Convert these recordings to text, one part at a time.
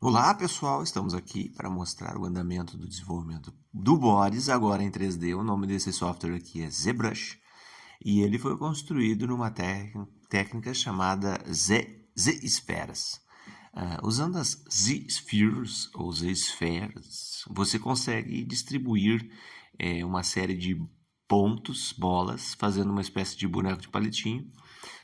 Olá pessoal, estamos aqui para mostrar o andamento do desenvolvimento do Boris, agora em 3D. O nome desse software aqui é ZBrush e ele foi construído numa técnica chamada Z-esferas. Usando as Z-spheres ou Z-esferas, você consegue distribuir uma série de pontos, bolas, fazendo uma espécie de boneco de palitinho.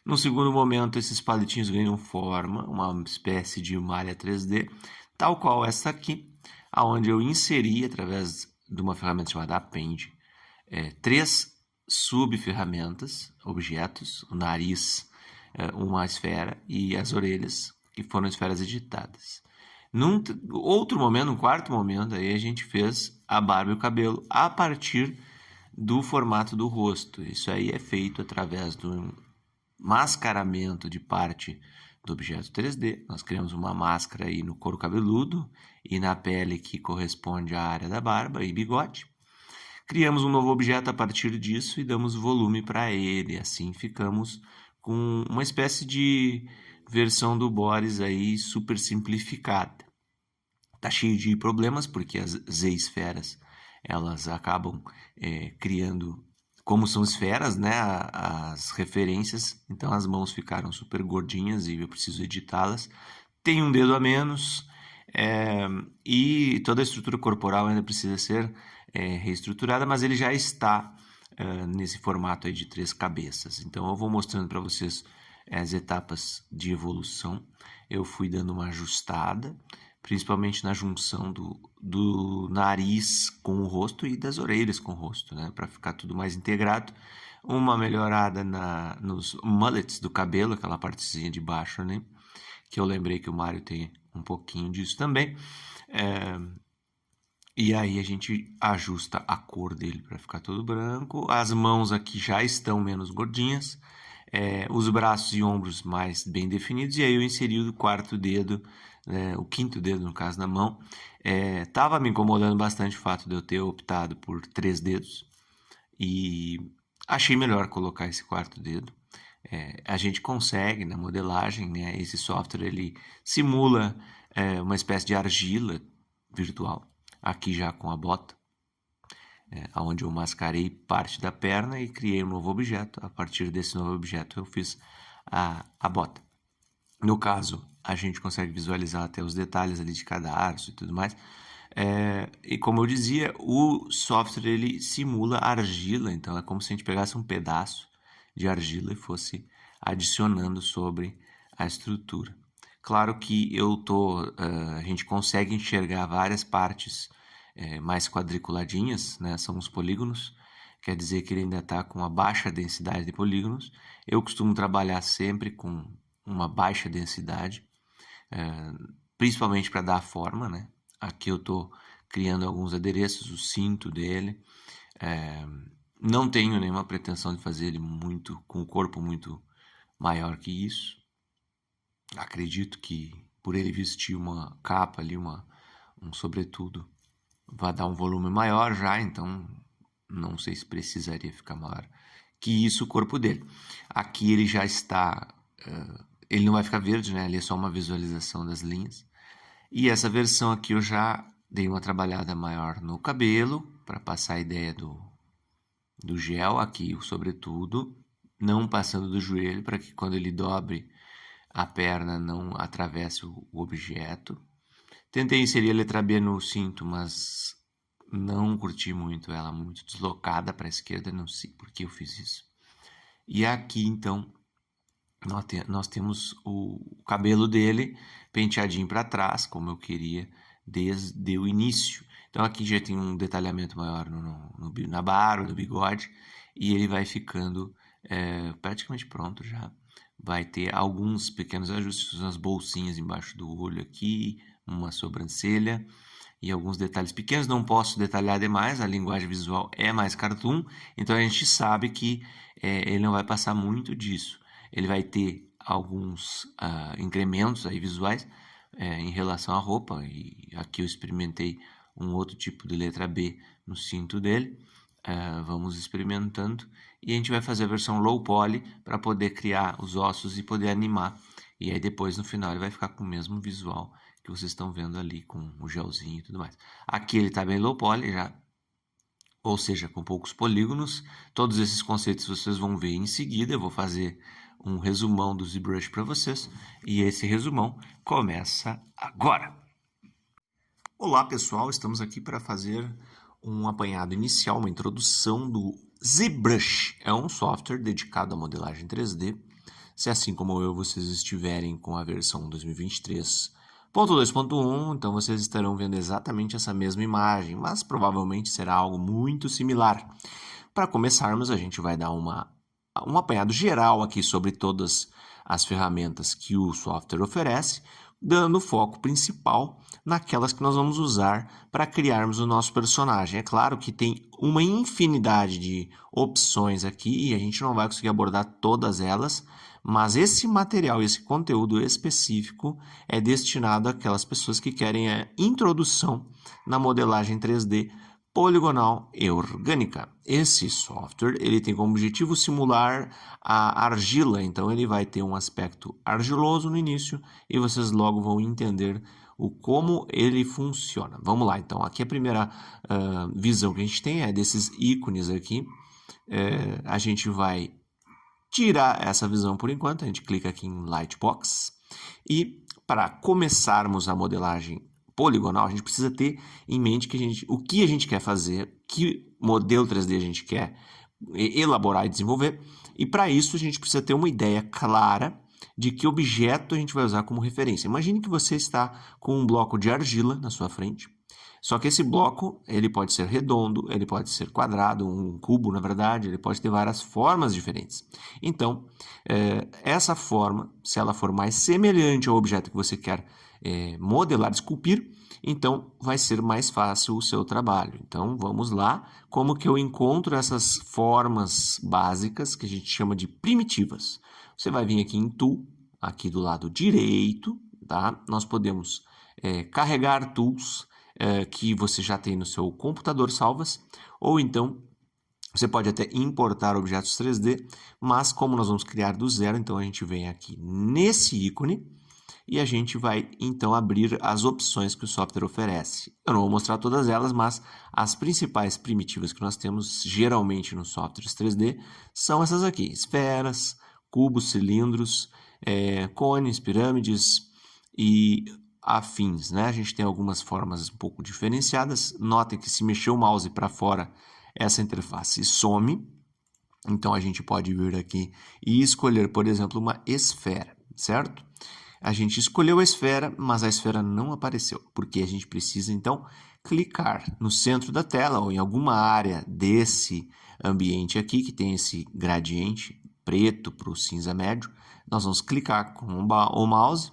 No segundo momento, esses palitinhos ganham forma, uma espécie de malha 3D, tal qual essa aqui, aonde eu inseri, através de uma ferramenta chamada Append, três subferramentas, objetos, o nariz, uma esfera e as orelhas, que foram esferas editadas. Num outro momento, num quarto momento, aí a gente fez a barba e o cabelo a partir do formato do rosto. Isso aí é feito através do mascaramento de parte do objeto 3D. Nós criamos uma máscara aí no couro cabeludo e na pele que corresponde à área da barba e bigode. Criamos um novo objeto a partir disso e damos volume para ele. Assim ficamos com uma espécie de versão do Boris aí super simplificada. Tá cheio de problemas porque as Z-esferas elas acabam criando, como são esferas, né, as referências, então as mãos ficaram super gordinhas e eu preciso editá-las. Tem um dedo a menos e toda a estrutura corporal ainda precisa ser reestruturada, mas ele já está nesse formato aí de 3 cabeças. Então eu vou mostrando para vocês as etapas de evolução. Eu fui dando uma ajustada, principalmente na junção do nariz com o rosto e das orelhas com o rosto, né? Para ficar tudo mais integrado. Uma melhorada nos mullets do cabelo, aquela partezinha de baixo, né? Que eu lembrei que o Mario tem um pouquinho disso também. E aí a gente ajusta a cor dele para ficar todo branco. As mãos aqui já estão menos gordinhas. Os braços e ombros mais bem definidos. E aí eu inseri o quarto dedo, o quinto dedo no caso na mão. Tava me incomodando bastante o fato de eu ter optado por 3 dedos. E achei melhor colocar esse quarto dedo. A gente consegue na modelagem, né? Esse software ele simula uma espécie de argila virtual. Aqui já com a bota, onde eu mascarei parte da perna e criei um novo objeto. A partir desse novo objeto eu fiz a bota. No caso, a gente consegue visualizar até os detalhes ali de cadarço e tudo mais. E como eu dizia, o software ele simula argila, então é como se a gente pegasse um pedaço de argila e fosse adicionando sobre a estrutura. Claro que a gente consegue enxergar várias partes mais quadriculadinhas, né? São os polígonos, quer dizer que ele ainda está com uma baixa densidade de polígonos. Eu costumo trabalhar sempre com uma baixa densidade, principalmente para dar a forma, né? Aqui eu estou criando alguns adereços, o cinto dele. Não tenho nenhuma pretensão de fazer ele com o corpo muito maior que isso. Acredito que por ele vestir uma capa ali, um sobretudo, vai dar um volume maior já, então não sei se precisaria ficar maior que isso o corpo dele. Aqui ele já está, ele não vai ficar verde, né? Ele é só uma visualização das linhas. E essa versão aqui eu já dei uma trabalhada maior no cabelo, para passar a ideia do gel aqui, sobretudo, não passando do joelho, para que quando ele dobre a perna não atravesse o objeto. Tentei inserir a letra B no cinto, mas não curti muito ela, muito deslocada para a esquerda, não sei por que eu fiz isso. E aqui, então, nós temos o cabelo dele penteadinho para trás, como eu queria desde o início. Então aqui já tem um detalhamento maior na barba, no bigode, e ele vai ficando praticamente pronto já. Vai ter alguns pequenos ajustes, umas bolsinhas embaixo do olho aqui, uma sobrancelha e alguns detalhes pequenos. Não posso detalhar demais, a linguagem visual é mais cartoon, então a gente sabe que ele não vai passar muito disso. Ele vai ter alguns incrementos aí visuais em relação à roupa, e aqui eu experimentei um outro tipo de letra B no cinto dele. Vamos experimentando e a gente vai fazer a versão low poly para poder criar os ossos e poder animar, e aí depois no final ele vai ficar com o mesmo visual que vocês estão vendo ali com o gelzinho e tudo mais. Aqui ele está bem low poly, já, ou seja, com poucos polígonos. Todos esses conceitos vocês vão ver em seguida. Eu vou fazer um resumão do ZBrush para vocês e esse resumão começa agora. Olá pessoal, estamos aqui para fazer um apanhado inicial, uma introdução do ZBrush. É um software dedicado à modelagem 3D. Se assim como eu vocês estiverem com a versão 2023.2.1, então vocês estarão vendo exatamente essa mesma imagem, mas provavelmente será algo muito similar. Para começarmos, a gente vai dar um apanhado geral aqui sobre todas as ferramentas que o software oferece, dando foco principal naquelas que nós vamos usar para criarmos o nosso personagem. É claro que tem uma infinidade de opções aqui e a gente não vai conseguir abordar todas elas, mas esse material, esse conteúdo específico é destinado àquelas pessoas que querem a introdução na modelagem 3D poligonal e orgânica. Esse software ele tem como objetivo simular a argila, então ele vai ter um aspecto argiloso no início e vocês logo vão entender como ele funciona. Vamos lá, então. Aqui a primeira visão que a gente tem é desses ícones aqui. A gente vai tirar essa visão por enquanto, a gente clica aqui em Lightbox e para começarmos a modelagem poligonal, a gente precisa ter em mente o que a gente quer fazer, que modelo 3D a gente quer elaborar e desenvolver, e para isso a gente precisa ter uma ideia clara de que objeto a gente vai usar como referência. Imagine que você está com um bloco de argila na sua frente, só que esse bloco ele pode ser redondo, ele pode ser quadrado, um cubo na verdade, ele pode ter várias formas diferentes. Então, essa forma, se ela for mais semelhante ao objeto que você quer modelar, esculpir, então vai ser mais fácil o seu trabalho. Então vamos lá, como que eu encontro essas formas básicas que a gente chama de primitivas. Você vai vir aqui em Tool, aqui do lado direito, tá? Nós podemos carregar tools que você já tem no seu computador salvas, ou então você pode até importar objetos 3D, mas como nós vamos criar do zero, então a gente vem aqui nesse ícone e a gente vai então abrir as opções que o software oferece. Eu não vou mostrar todas elas, mas as principais primitivas que nós temos geralmente nos softwares 3D são essas aqui: esferas, cubos, cilindros, cones, pirâmides e afins, né? A gente tem algumas formas um pouco diferenciadas. Notem que se mexer o mouse para fora, essa interface some. Então a gente pode vir aqui e escolher, por exemplo, uma esfera, certo? A gente escolheu a esfera, mas a esfera não apareceu, porque a gente precisa, então, clicar no centro da tela ou em alguma área desse ambiente aqui, que tem esse gradiente preto para o cinza médio. Nós vamos clicar com o mouse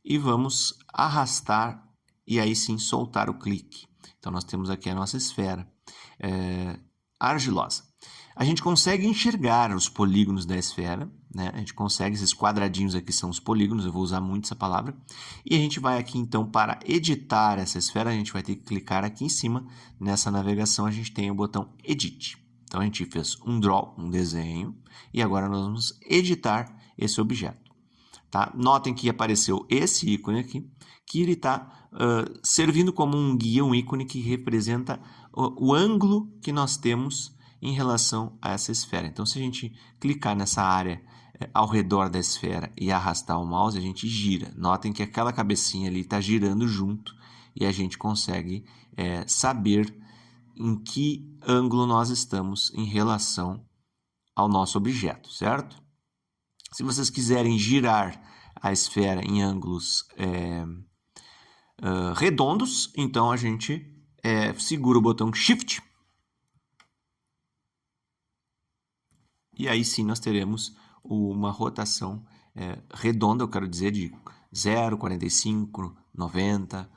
e vamos arrastar e aí sim soltar o clique. Então, nós temos aqui a nossa esfera argilosa. A gente consegue enxergar os polígonos da esfera, né? A gente consegue, esses quadradinhos aqui são os polígonos, eu vou usar muito essa palavra. E a gente vai aqui então para editar essa esfera, a gente vai ter que clicar aqui em cima, nessa navegação a gente tem o botão Edit. Então a gente fez um draw, um desenho, e agora nós vamos editar esse objeto. Tá? Notem que apareceu esse ícone aqui, que ele está servindo como um guia, um ícone que representa o ângulo que nós temos em relação a essa esfera. Então, se a gente clicar nessa área ao redor da esfera e arrastar o mouse, a gente gira. Notem que aquela cabecinha ali está girando junto e a gente consegue saber em que ângulo nós estamos em relação ao nosso objeto, certo? Se vocês quiserem girar a esfera em ângulos redondos, então a gente segura o botão Shift e aí sim nós teremos uma rotação redonda, eu quero dizer, de 0, 45, 90,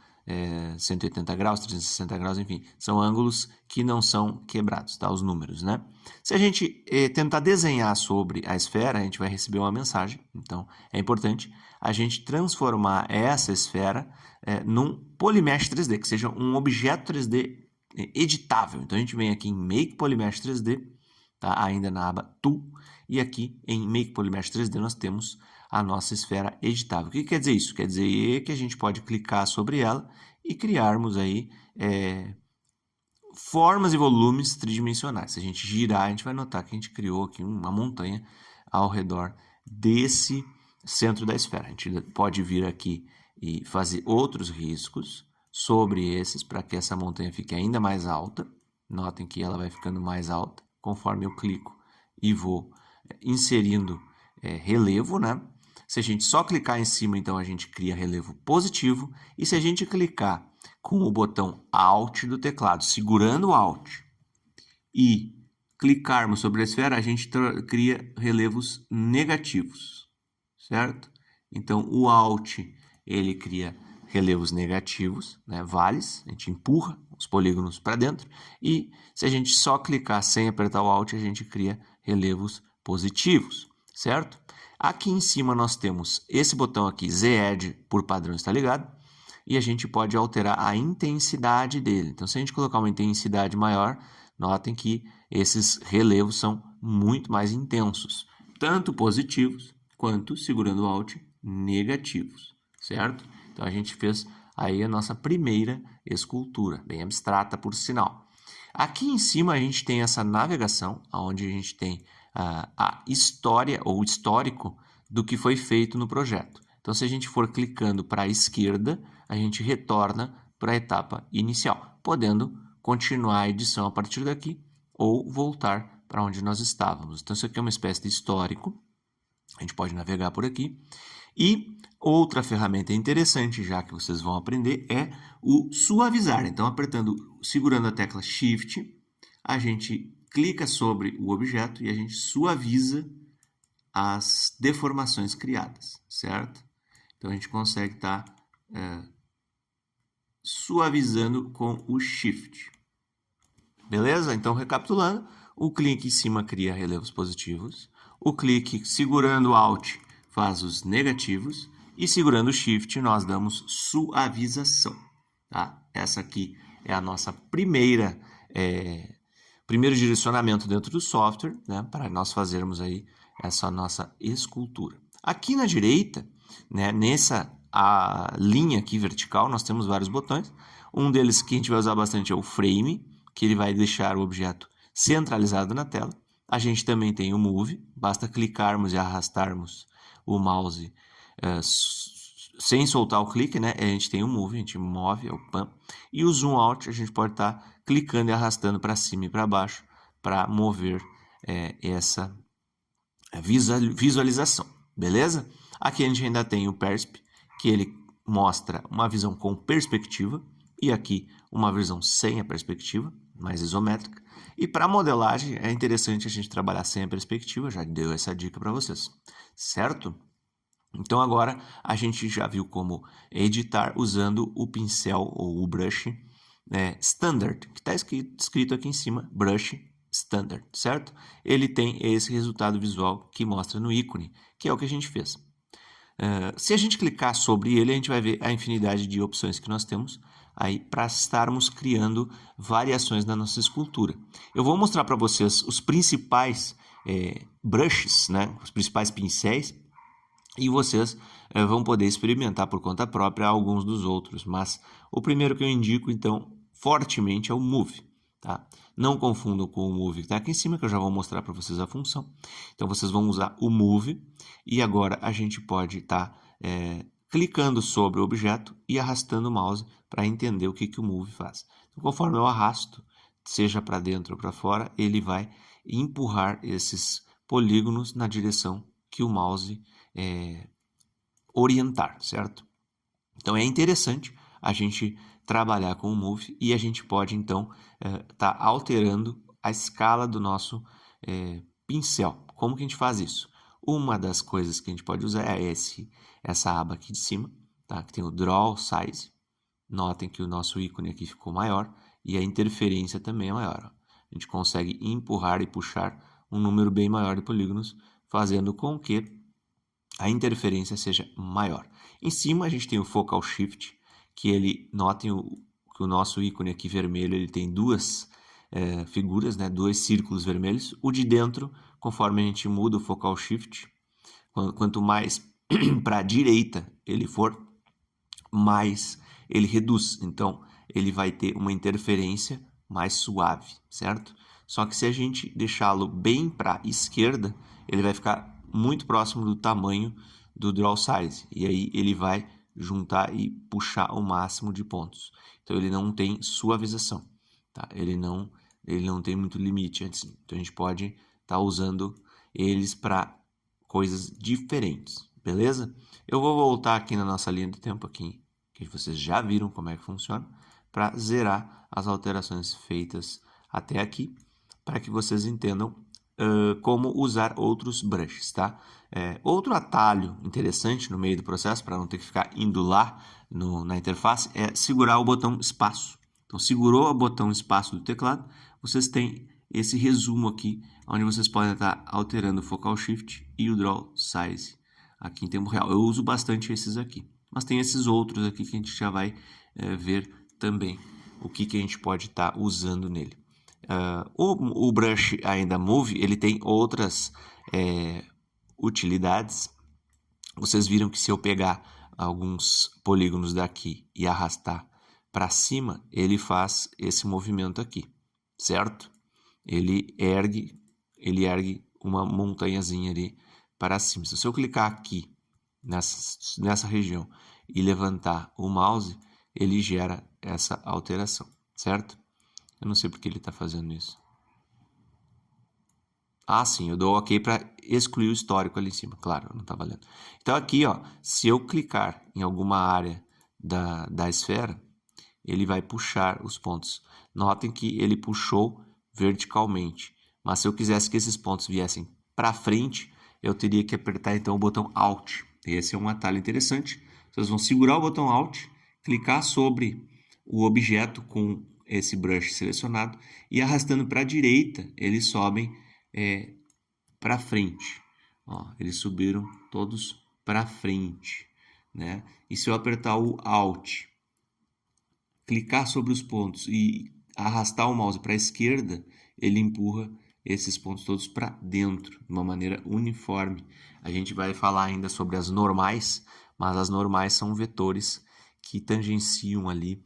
180 graus, 360 graus, enfim. São ângulos que não são quebrados, tá? Os números, né? Se a gente tentar desenhar sobre a esfera, a gente vai receber uma mensagem. Então, é importante a gente transformar essa esfera num Polymesh 3D, que seja um objeto 3D editável. Então, a gente vem aqui em Make Polymesh 3D, tá? Ainda na aba Tool, e aqui em Make Polymesh 3D nós temos a nossa esfera editável. O que quer dizer isso? Quer dizer que a gente pode clicar sobre ela e criarmos aí formas e volumes tridimensionais. Se a gente girar, a gente vai notar que a gente criou aqui uma montanha ao redor desse centro da esfera. A gente pode vir aqui e fazer outros riscos sobre esses para que essa montanha fique ainda mais alta. Notem que ela vai ficando mais alta conforme eu clico e vou inserindo relevo, né? Se a gente só clicar em cima, então a gente cria relevo positivo. E se a gente clicar com o botão Alt do teclado, segurando o Alt e clicarmos sobre a esfera, a gente cria relevos negativos, certo? Então, o Alt, ele cria relevos negativos, né, vales, a gente empurra os polígonos para dentro, e se a gente só clicar sem apertar o Alt, a gente cria relevos positivos, certo? Aqui em cima nós temos esse botão aqui, Z-Edge, por padrão está ligado, e a gente pode alterar a intensidade dele. Então, se a gente colocar uma intensidade maior, notem que esses relevos são muito mais intensos, tanto positivos quanto, segurando o Alt, negativos, certo? Então, a gente fez aí a nossa primeira escultura, bem abstrata por sinal. Aqui em cima a gente tem essa navegação, onde a gente tem a história ou histórico do que foi feito no projeto. Então, se a gente for clicando para a esquerda, a gente retorna para a etapa inicial, podendo continuar a edição a partir daqui ou voltar para onde nós estávamos. Então, isso aqui é uma espécie de histórico. A gente pode navegar por aqui. E outra ferramenta interessante, já que vocês vão aprender, é o suavizar. Então, segurando a tecla Shift, a gente clica sobre o objeto e a gente suaviza as deformações criadas, certo? Então, a gente consegue estar suavizando com o Shift. Beleza? Então, recapitulando, o clique em cima cria relevos positivos, o clique segurando o Alt faz os negativos e segurando o Shift nós damos suavização. Tá? Essa aqui é a nossa primeiro direcionamento dentro do software, né, para nós fazermos aí essa nossa escultura. Aqui na direita, né, nessa linha aqui vertical, nós temos vários botões. Um deles que a gente vai usar bastante é o Frame, que ele vai deixar o objeto centralizado na tela. A gente também tem o Move, basta clicarmos e arrastarmos o mouse sem soltar o clique, né? A gente tem o Move, a gente move, é o Pan. E o Zoom Out, a gente pode estar clicando e arrastando para cima e para baixo para mover essa visualização, beleza? Aqui a gente ainda tem o Persp, que ele mostra uma visão com perspectiva, e aqui uma visão sem a perspectiva, mais isométrica. E para modelagem é interessante a gente trabalhar sem a perspectiva, já deu essa dica para vocês, certo? Então agora a gente já viu como editar usando o pincel ou o brush standard, que está escrito aqui em cima, brush standard, certo? Ele tem esse resultado visual que mostra no ícone, que é o que a gente fez. Se a gente clicar sobre ele, a gente vai ver a infinidade de opções que nós temos aí para estarmos criando variações na nossa escultura. Eu vou mostrar para vocês os principais brushes, né? Os principais pincéis, e vocês vão poder experimentar por conta própria alguns dos outros. Mas o primeiro que eu indico, então, fortemente é o Move. Tá? Não confundam com o Move que está aqui em cima, que eu já vou mostrar para vocês a função. Então, vocês vão usar o Move e agora a gente pode estar clicando sobre o objeto e arrastando o mouse para entender o que o Move faz. Então, conforme eu arrasto, seja para dentro ou para fora, ele vai empurrar esses polígonos na direção que o mouse orientar, certo? Então, é interessante a gente trabalhar com o Move e a gente pode, então, estar alterando a escala do nosso pincel. Como que a gente faz isso? Uma das coisas que a gente pode usar é essa aba aqui de cima, tá? Que tem o Draw Size. Notem que o nosso ícone aqui ficou maior e a interferência também é maior. A gente consegue empurrar e puxar um número bem maior de polígonos, fazendo com que a interferência seja maior. Em cima a gente tem o Focal Shift, que notem que o nosso ícone aqui vermelho, ele tem duas figuras, né, dois círculos vermelhos. O de dentro, conforme a gente muda o Focal Shift, quanto mais para a direita ele for, mais ele reduz. Então, ele vai ter uma interferência mais suave, certo? Só que se a gente deixá-lo bem para a esquerda, ele vai ficar muito próximo do tamanho do draw size. E aí ele vai juntar e puxar o máximo de pontos. Então, ele não tem suavização, tá? Ele não tem muito limite assim. Então, a gente pode estar usando eles para coisas diferentes, beleza? Eu vou voltar aqui na nossa linha de tempo aqui, que vocês já viram como é que funciona, para zerar as alterações feitas até aqui, para que vocês entendam como usar outros brushes, tá? Outro atalho interessante no meio do processo, para não ter que ficar indo lá na interface, é segurar o botão espaço. Então, segurou o botão espaço do teclado, vocês têm esse resumo aqui, onde vocês podem estar alterando o focal shift e o draw size aqui em tempo real. Eu uso bastante esses aqui, mas tem esses outros aqui que a gente já vai ver também o que a gente pode estar usando nele. O brush ainda Move, ele tem outras utilidades. Vocês viram que se eu pegar alguns polígonos daqui e arrastar para cima, ele faz esse movimento aqui, certo? Ele ergue uma montanhazinha ali para cima. Se eu clicar aqui nessa região e levantar o mouse, ele gera essa alteração, certo? Eu não sei porque ele está fazendo isso. Ah, sim, eu dou OK para excluir o histórico ali em cima. Claro, não está valendo. Então aqui, ó, se eu clicar em alguma área da esfera, ele vai puxar os pontos. Notem que ele puxou verticalmente. Mas se eu quisesse que esses pontos viessem para frente, eu teria que apertar então o botão Alt. Esse é um atalho interessante. Vocês vão segurar o botão Alt, clicar sobre o objeto com esse brush selecionado e arrastando para a direita, eles sobem para frente. Ó, eles subiram todos para frente, né? E se eu apertar o Alt, clicar sobre os pontos e arrastar o mouse para a esquerda, ele empurra esses pontos todos para dentro, de uma maneira uniforme. A gente vai falar ainda sobre as normais, mas as normais são vetores que tangenciam ali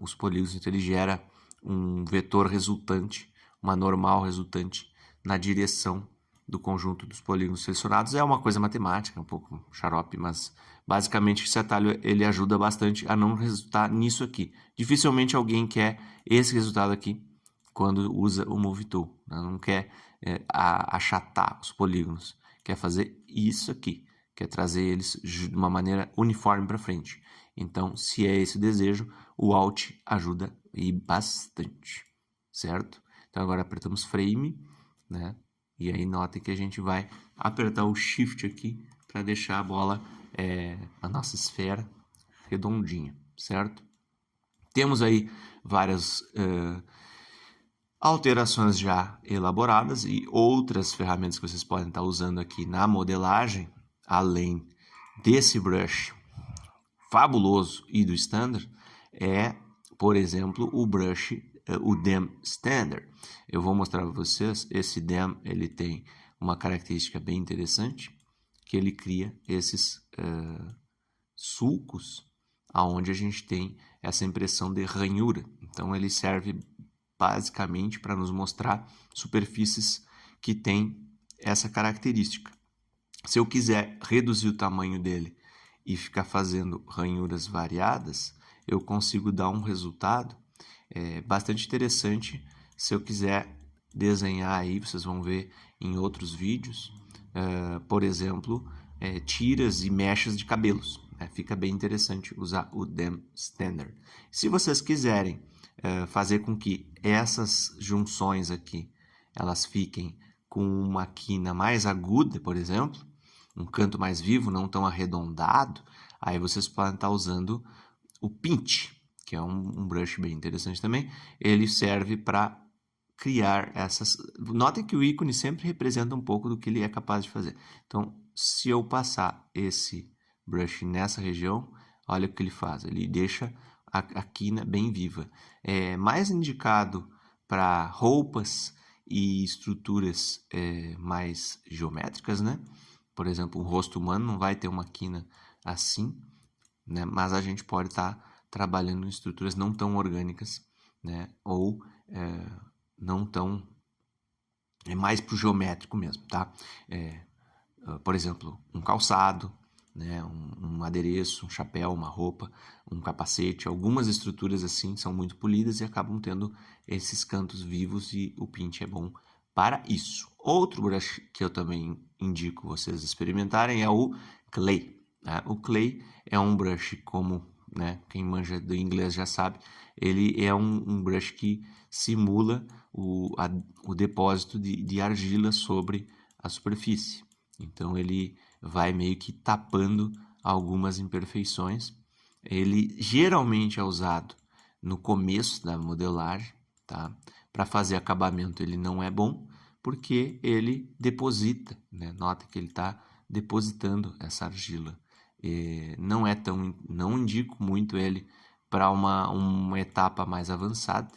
os polígonos. Então ele gera um vetor resultante, uma normal resultante na direção do conjunto dos polígonos selecionados. É uma coisa matemática, um pouco xarope, mas basicamente esse atalho ele ajuda bastante a não resultar nisso aqui. Dificilmente alguém quer esse resultado aqui quando usa o Move Tool, né? Não quer achatar os polígonos, quer fazer isso aqui, quer trazer eles de uma maneira uniforme para frente. Então, se é esse o desejo, o Alt ajuda e bastante, certo? Então agora apertamos Frame, né? E aí notem que a gente vai apertar o Shift aqui para deixar a bola, a nossa esfera redondinha, certo? Temos aí várias alterações já elaboradas e outras ferramentas que vocês podem estar usando aqui na modelagem, além desse brush fabuloso e do standard, por exemplo, o brush, o Dem Standard. Eu vou mostrar para vocês, esse Dem, ele tem uma característica bem interessante, que ele cria esses sulcos, aonde a gente tem essa impressão de ranhura. Então ele serve basicamente para nos mostrar superfícies que têm essa característica. Se eu quiser reduzir o tamanho dele e ficar fazendo ranhuras variadas, eu consigo dar um resultado bastante interessante. Se eu quiser desenhar aí, vocês vão ver em outros vídeos, por exemplo, tiras e mechas de cabelos. Fica bem interessante usar o Dem Standard. Se vocês quiserem fazer com que essas junções aqui elas fiquem com uma quina mais aguda, por exemplo, um canto mais vivo, não tão arredondado, aí vocês podem estar usando o Pinch, que é um brush bem interessante também. Ele serve para criar essas... Notem que o ícone sempre representa um pouco do que ele é capaz de fazer. Então, se eu passar esse brush nessa região, olha o que ele faz. Ele deixa a quina bem viva. É mais indicado para roupas e estruturas mais geométricas, né? Por exemplo, um rosto humano não vai ter uma quina assim, né? Mas a gente pode estar trabalhando em estruturas não tão orgânicas, né? Ou não tão... É mais para o geométrico mesmo, tá? Por exemplo, um calçado, né? Um adereço, um chapéu, uma roupa, um capacete. Algumas estruturas assim são muito polidas e acabam tendo esses cantos vivos e o Paint é bom para isso. Outro brush que eu também indico vocês experimentarem é o Clay. Né? O Clay é um brush como, né, quem manja do inglês já sabe, ele é um brush que simula o depósito de argila sobre a superfície. Então ele vai meio que tapando algumas imperfeições. Ele geralmente é usado no começo da modelagem, tá? Para fazer acabamento ele não é bom, porque ele deposita, né? Nota que ele está depositando essa argila. Não indico muito ele para uma etapa mais avançada,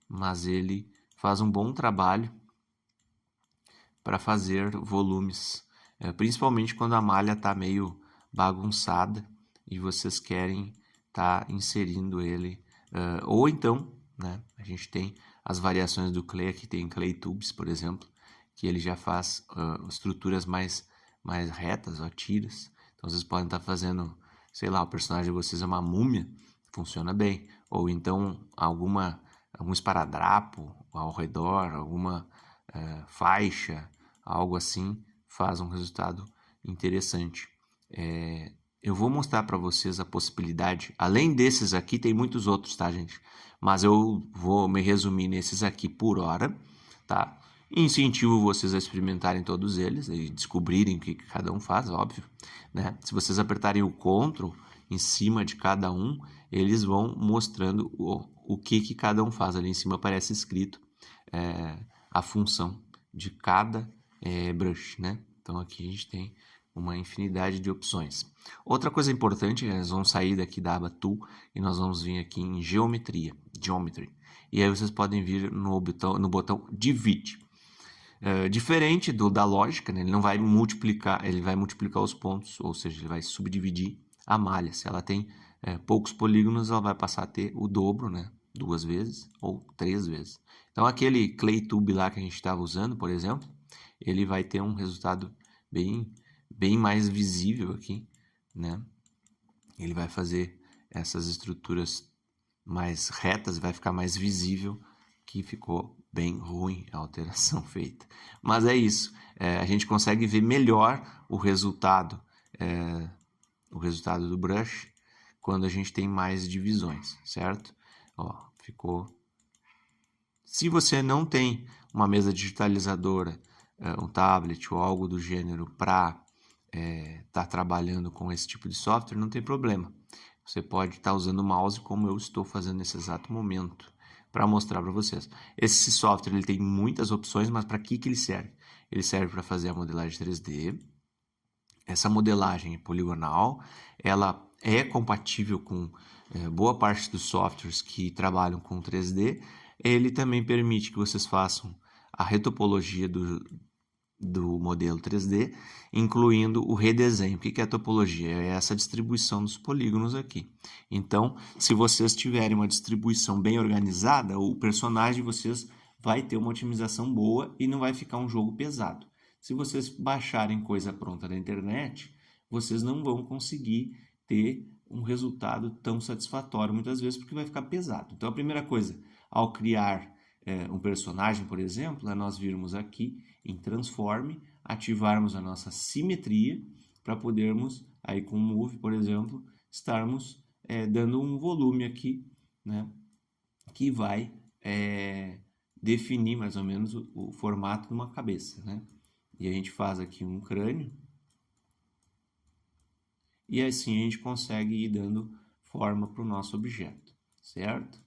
mas ele faz um bom trabalho para fazer volumes, principalmente quando a malha está meio bagunçada e vocês querem estar inserindo ele, ou então, né, a gente tem as variações do Clay, aqui tem Clay Tubes, por exemplo, que ele já faz estruturas mais retas, ó, tiras. Então vocês podem estar fazendo, sei lá, o personagem de vocês é uma múmia, funciona bem, ou então algum esparadrapo ao redor, alguma faixa, algo assim, faz um resultado interessante. Eu vou mostrar para vocês a possibilidade, além desses aqui, tem muitos outros, tá, gente? Mas eu vou me resumir nesses aqui por hora, tá? Incentivo vocês a experimentarem todos eles e descobrirem o que cada um faz, óbvio, né? Se vocês apertarem o Ctrl em cima de cada um, eles vão mostrando o que cada um faz. Ali em cima aparece escrito a função de cada brush, né? Então aqui a gente tem uma infinidade de opções. Outra coisa importante, nós vamos sair daqui da aba Tool e nós vamos vir aqui em Geometry. E aí vocês podem vir no botão Divide. Diferente da lógica, né? Ele não vai multiplicar, ele vai multiplicar os pontos, ou seja, ele vai subdividir a malha. Se ela tem poucos polígonos, ela vai passar a ter o dobro, né? 2 vezes ou 3 vezes. Então aquele Clay Tube lá que a gente estava usando, por exemplo, ele vai ter um resultado bem mais visível aqui, né? Ele vai fazer essas estruturas mais retas, vai ficar mais visível que ficou bem ruim a alteração feita. Mas é isso, a gente consegue ver melhor o resultado do brush quando a gente tem mais divisões, certo? Ó, ficou... Se você não tem uma mesa digitalizadora, um tablet ou algo do gênero para estar trabalhando com esse tipo de software, não tem problema. Você pode estar usando o mouse como eu estou fazendo nesse exato momento para mostrar para vocês. Esse software ele tem muitas opções, mas para que ele serve? Ele serve para fazer a modelagem 3D. Essa modelagem poligonal, ela é compatível com boa parte dos softwares que trabalham com 3D. Ele também permite que vocês façam a retopologia do modelo 3D, incluindo o redesenho. O que é a topologia? É essa distribuição dos polígonos aqui. Então, se vocês tiverem uma distribuição bem organizada, o personagem de vocês vai ter uma otimização boa e não vai ficar um jogo pesado. Se vocês baixarem coisa pronta da internet, vocês não vão conseguir ter um resultado tão satisfatório muitas vezes, porque vai ficar pesado. Então, a primeira coisa, ao criar um personagem, por exemplo, é nós virmos aqui em Transform, ativarmos a nossa simetria para podermos, aí com o Move, por exemplo, estarmos dando um volume aqui, né, que vai definir mais ou menos o formato de uma cabeça, né? E a gente faz aqui um crânio e assim a gente consegue ir dando forma para o nosso objeto, certo?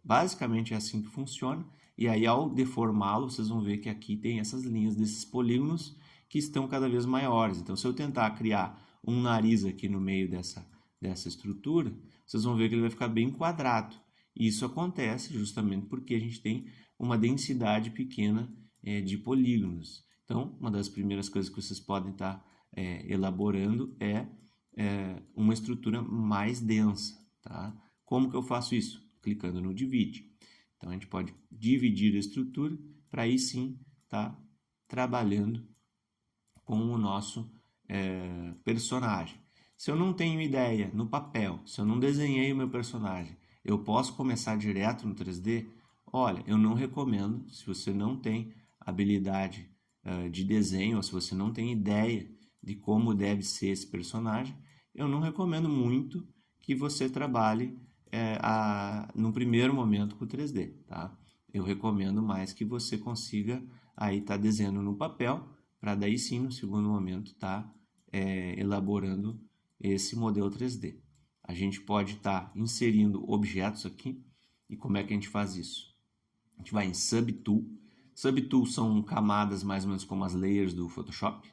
Basicamente é assim que funciona. E aí ao deformá-lo, vocês vão ver que aqui tem essas linhas desses polígonos que estão cada vez maiores. Então se eu tentar criar um nariz aqui no meio dessa estrutura, vocês vão ver que ele vai ficar bem quadrado. E isso acontece justamente porque a gente tem uma densidade pequena de polígonos. Então, uma das primeiras coisas que vocês podem estar elaborando é uma estrutura mais densa, tá? Como que eu faço isso? Clicando no Divide. Então, a gente pode dividir a estrutura para aí sim estar trabalhando com o nosso personagem. Se eu não tenho ideia no papel, se eu não desenhei o meu personagem, eu posso começar direto no 3D? Olha, eu não recomendo, se você não tem habilidade de desenho, ou se você não tem ideia de como deve ser esse personagem, eu não recomendo muito que você trabalhe no primeiro momento com o 3D, tá? Eu recomendo mais que você consiga aí estar desenhando no papel, para daí sim, no segundo momento, estar elaborando esse modelo 3D. A gente pode estar inserindo objetos aqui, e como é que a gente faz isso? A gente vai em Subtool. Subtool são camadas mais ou menos como as layers do Photoshop.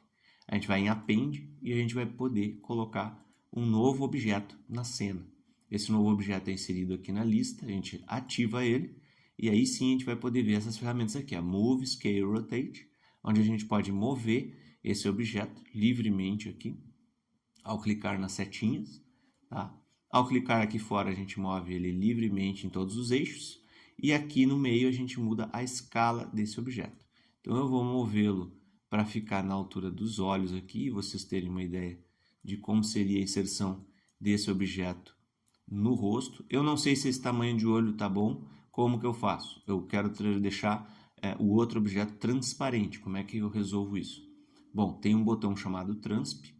A gente vai em Append e a gente vai poder colocar um novo objeto na cena. Esse novo objeto é inserido aqui na lista, a gente ativa ele e aí sim a gente vai poder ver essas ferramentas aqui, a Move, Scale, Rotate, onde a gente pode mover esse objeto livremente aqui ao clicar nas setinhas, tá? Ao clicar aqui fora a gente move ele livremente em todos os eixos e aqui no meio a gente muda a escala desse objeto. Então eu vou movê-lo para ficar na altura dos olhos aqui, vocês terem uma ideia de como seria a inserção desse objeto no rosto. Eu não sei se esse tamanho de olho tá bom, como que eu faço? Eu quero deixar o outro objeto transparente, como é que eu resolvo isso? Bom, tem um botão chamado Transp,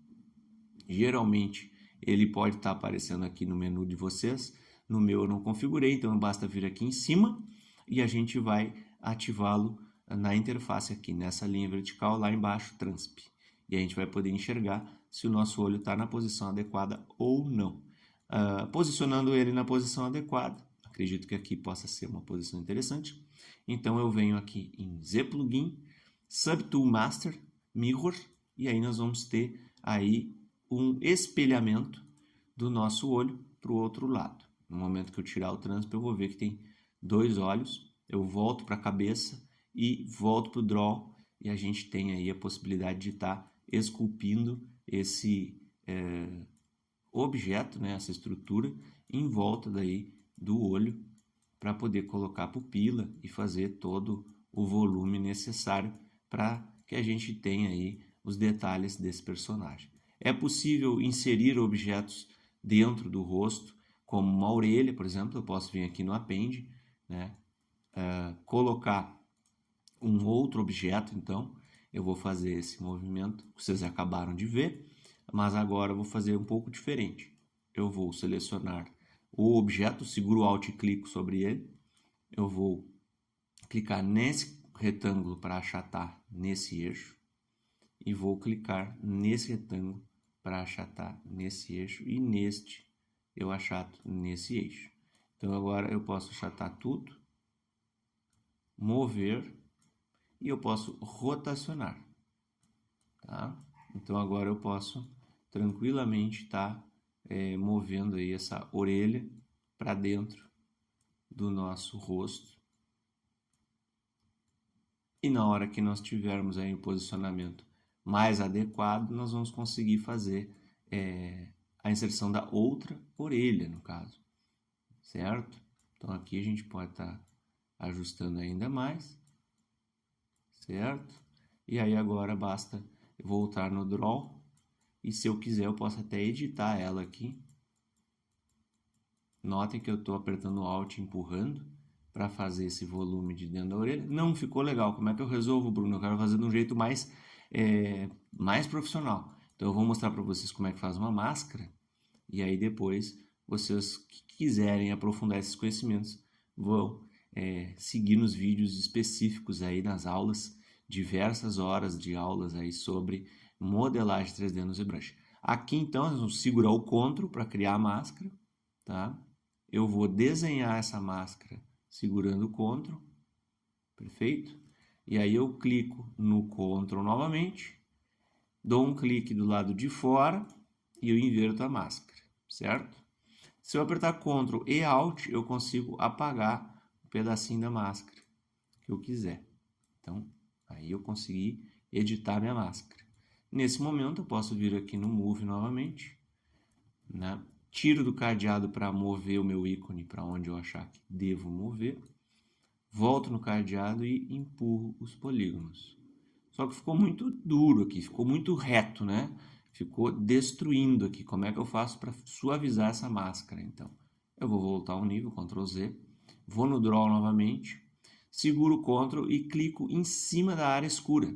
geralmente ele pode estar aparecendo aqui no menu de vocês, no meu eu não configurei, então basta vir aqui em cima e a gente vai ativá-lo na interface aqui, nessa linha vertical lá embaixo, Transp. E a gente vai poder enxergar se o nosso olho está na posição adequada ou não. Posicionando ele na posição adequada, acredito que aqui possa ser uma posição interessante. Então eu venho aqui em Z Plugin, Subtool Master, Mirror, e aí nós vamos ter aí um espelhamento do nosso olho para o outro lado. No momento que eu tirar o transp, eu vou ver que tem dois olhos, eu volto para a cabeça e volto para o draw, e a gente tem aí a possibilidade de estar esculpindo esse objeto, né, essa estrutura, em volta daí do olho, para poder colocar a pupila e fazer todo o volume necessário para que a gente tenha aí os detalhes desse personagem. É possível inserir objetos dentro do rosto, como uma orelha, por exemplo. Eu posso vir aqui no Append, né, colocar um outro objeto, então eu vou fazer esse movimento que vocês acabaram de ver, mas agora eu vou fazer um pouco diferente. Eu vou selecionar o objeto, seguro o Alt e clico sobre ele, eu vou clicar nesse retângulo para achatar nesse eixo e vou clicar nesse retângulo para achatar nesse eixo e neste eu achato nesse eixo. Então agora eu posso achatar tudo, mover e eu posso rotacionar, tá? Então agora eu posso tranquilamente estar movendo aí essa orelha para dentro do nosso rosto. E na hora que nós tivermos aí o posicionamento mais adequado, nós vamos conseguir fazer a inserção da outra orelha, no caso, certo? Então aqui a gente pode estar ajustando ainda mais, certo? E aí agora basta voltar no Draw, e se eu quiser eu posso até editar ela aqui. Notem que eu estou apertando o Alt e empurrando para fazer esse volume de dentro da orelha. Não ficou legal. Como é que eu resolvo, Bruno? Eu quero fazer de um jeito mais profissional. Então eu vou mostrar para vocês como é que faz uma máscara. E aí depois, vocês que quiserem aprofundar esses conhecimentos, vão seguir nos vídeos específicos aí nas aulas, diversas horas de aulas aí sobre modelagem 3D no ZBrush. Aqui então, nós vamos segurar o Ctrl para criar a máscara, tá? Eu vou desenhar essa máscara segurando o Ctrl, perfeito? E aí eu clico no Ctrl novamente, dou um clique do lado de fora e eu inverto a máscara, certo? Se eu apertar Ctrl e Alt, eu consigo apagar um pedacinho da máscara que eu quiser. Então, aí eu consegui editar minha máscara. Nesse momento, eu posso vir aqui no Move novamente, né? Tiro do cadeado para mover o meu ícone para onde eu achar que devo mover. Volto no cadeado e empurro os polígonos. Só que ficou muito duro aqui, ficou muito reto, né? Ficou destruindo aqui. Como é que eu faço para suavizar essa máscara, então? Eu vou voltar ao nível, Ctrl Z, vou no Draw novamente, seguro o Ctrl e clico em cima da área escura.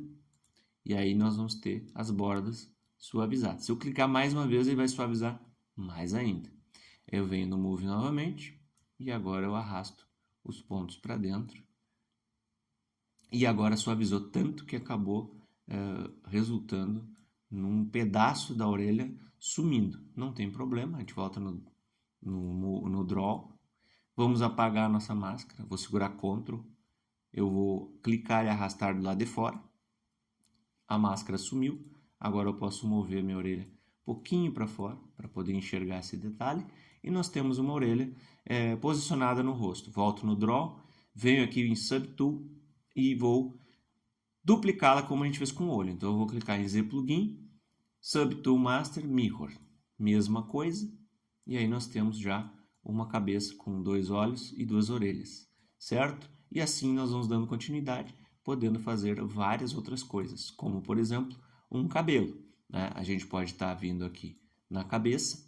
E aí nós vamos ter as bordas suavizadas. Se eu clicar mais uma vez, ele vai suavizar mais ainda. Eu venho no Move novamente e agora eu arrasto os pontos para dentro. E agora suavizou tanto que acabou resultando num pedaço da orelha sumindo. Não tem problema, a gente volta no Draw. Vamos apagar a nossa máscara. Vou segurar Ctrl. Eu vou clicar e arrastar do lado de fora. A máscara sumiu. Agora eu posso mover minha orelha um pouquinho para fora para poder enxergar esse detalhe. E nós temos uma orelha posicionada no rosto. Volto no Draw, venho aqui em Subtool e vou duplicá-la como a gente fez com o olho. Então eu vou clicar em Z Plugin, Subtool Master Mirror. Mesma coisa. E aí nós temos já uma cabeça com 2 olhos e 2 orelhas, certo? E assim nós vamos dando continuidade, podendo fazer várias outras coisas, como por exemplo, um cabelo, né? A gente pode estar vindo aqui na cabeça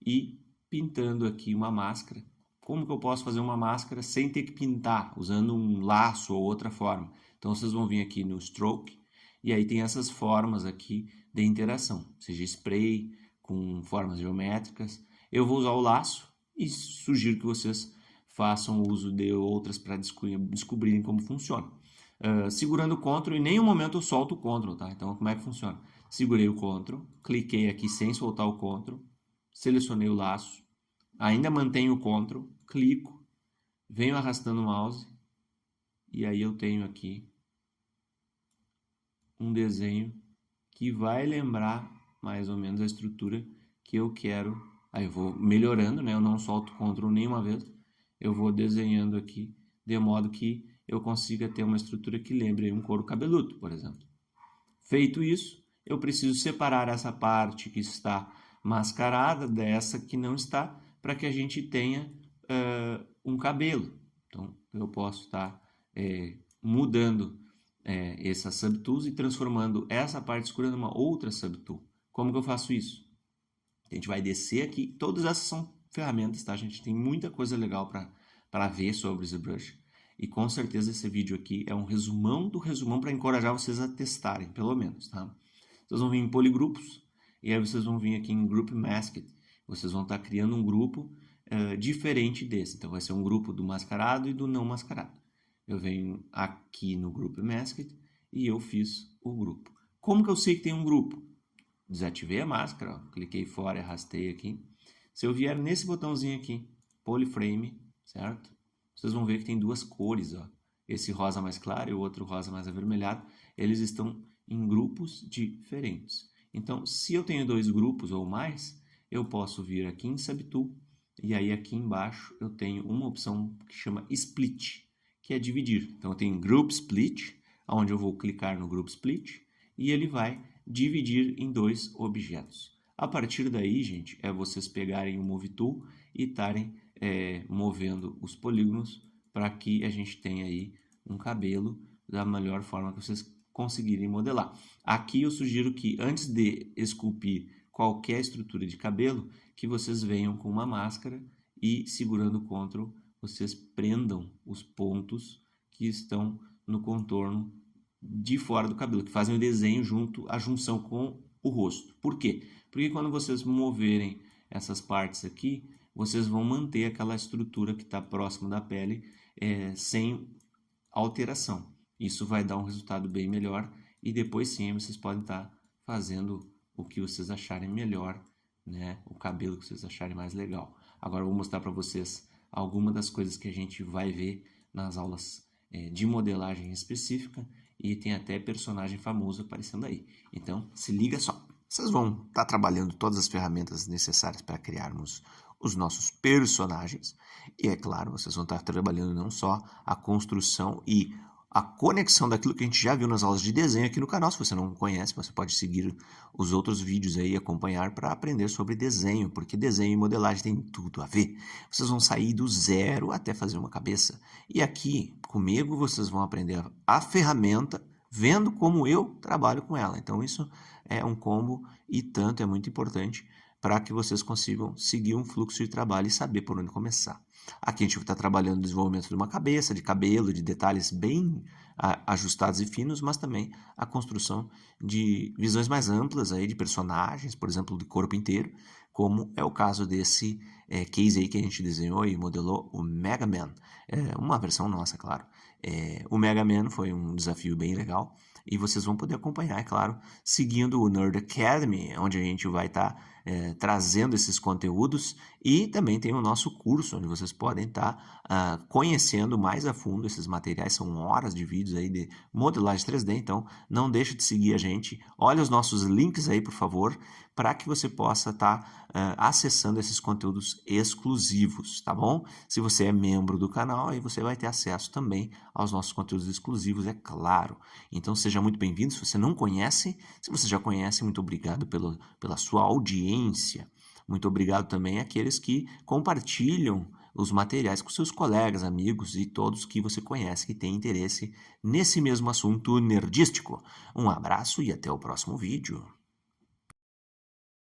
e pintando aqui uma máscara. Como que eu posso fazer uma máscara sem ter que pintar, usando um laço ou outra forma? Então vocês vão vir aqui no Stroke e aí tem essas formas aqui de interação, seja spray, com formas geométricas. Eu vou usar o laço e sugiro que vocês façam uso de outras para descobrirem como funciona. Segurando o Ctrl, em nenhum momento eu solto o Ctrl, tá? Então, como é que funciona? Segurei o Ctrl, cliquei aqui sem soltar o Ctrl, selecionei o laço, ainda mantenho o Ctrl, clico, venho arrastando o mouse e aí eu tenho aqui um desenho que vai lembrar mais ou menos a estrutura que eu quero. Aí eu vou melhorando, né? Eu não solto o Ctrl nenhuma vez. Eu vou desenhando aqui de modo que eu consiga ter uma estrutura que lembre um couro cabeludo, por exemplo. Feito isso, eu preciso separar essa parte que está mascarada dessa que não está, para que a gente tenha um cabelo. Então, eu posso estar mudando essa subtools e transformando essa parte escura numa outra subtool. Como que eu faço isso? A gente vai descer aqui. Todas essas são ferramentas, tá? A gente tem muita coisa legal para ver sobre o ZBrush. E com certeza esse vídeo aqui é um resumão do resumão para encorajar vocês a testarem, pelo menos, tá? Vocês vão vir em Polygrupos e aí vocês vão vir aqui em Group Masked. Vocês vão estar criando um grupo diferente desse. Então vai ser um grupo do mascarado e do não mascarado. Eu venho aqui no Group Masked e eu fiz o grupo. Como que eu sei que tem um grupo? Desativei a máscara, ó, cliquei fora e arrastei aqui. Se eu vier nesse botãozinho aqui, Polyframe, certo? Vocês vão ver que tem duas cores, ó. Esse rosa mais claro e o outro rosa mais avermelhado. Eles estão em grupos diferentes. Então, se eu tenho 2 grupos ou mais, eu posso vir aqui em Subtool e aí aqui embaixo eu tenho uma opção que chama Split, que é dividir. Então, eu tenho Group Split, onde eu vou clicar no Group Split e ele vai dividir em 2 objetos. A partir daí, gente, é vocês pegarem o Move Tool e estarem movendo os polígonos para que a gente tenha aí um cabelo da melhor forma que vocês conseguirem modelar. Aqui eu sugiro que antes de esculpir qualquer estrutura de cabelo, que vocês venham com uma máscara e segurando o Ctrl, vocês prendam os pontos que estão no contorno de fora do cabelo, que fazem o desenho junto à junção com o rosto. Por quê? Porque quando vocês moverem essas partes aqui, vocês vão manter aquela estrutura que está próxima da pele sem alteração. Isso vai dar um resultado bem melhor e depois sim vocês podem estar fazendo o que vocês acharem melhor, né? O cabelo que vocês acharem mais legal. Agora eu vou mostrar para vocês algumas das coisas que a gente vai ver nas aulas de modelagem específica e tem até personagem famoso aparecendo aí. Então, se liga só. Vocês vão estar trabalhando todas as ferramentas necessárias para criarmos os nossos personagens. E, é claro, vocês vão estar trabalhando não só a construção e a conexão daquilo que a gente já viu nas aulas de desenho aqui no canal. Se você não conhece, você pode seguir os outros vídeos aí e acompanhar para aprender sobre desenho, porque desenho e modelagem tem tudo a ver. Vocês vão sair do zero até fazer uma cabeça. E aqui, comigo, vocês vão aprender a ferramenta vendo como eu trabalho com ela. Então, isso é um combo e tanto é muito importante para que vocês consigam seguir um fluxo de trabalho e saber por onde começar. Aqui a gente está trabalhando no desenvolvimento de uma cabeça, de cabelo, de detalhes bem ajustados e finos, mas também a construção de visões mais amplas aí de personagens, por exemplo, de corpo inteiro, como é o caso desse case aí que a gente desenhou e modelou, o Mega Man. Uma versão nossa, claro. O Mega Man foi um desafio bem legal e vocês vão poder acompanhar, é claro, seguindo o Nerd Academy, onde a gente vai estar trazendo esses conteúdos, e também tem o nosso curso, onde vocês podem estar conhecendo mais a fundo esses materiais. São horas de vídeos aí de modelagem 3D, então não deixe de seguir a gente. Olha os nossos links aí, por favor, para que você possa estar acessando esses conteúdos exclusivos, tá bom? Se você é membro do canal, aí você vai ter acesso também aos nossos conteúdos exclusivos, é claro. Então seja muito bem-vindo. Se você não conhece, se você já conhece, muito obrigado pela sua audiência. Muito obrigado também àqueles que compartilham os materiais com seus colegas, amigos e todos que você conhece que têm interesse nesse mesmo assunto nerdístico. Um abraço e até o próximo vídeo.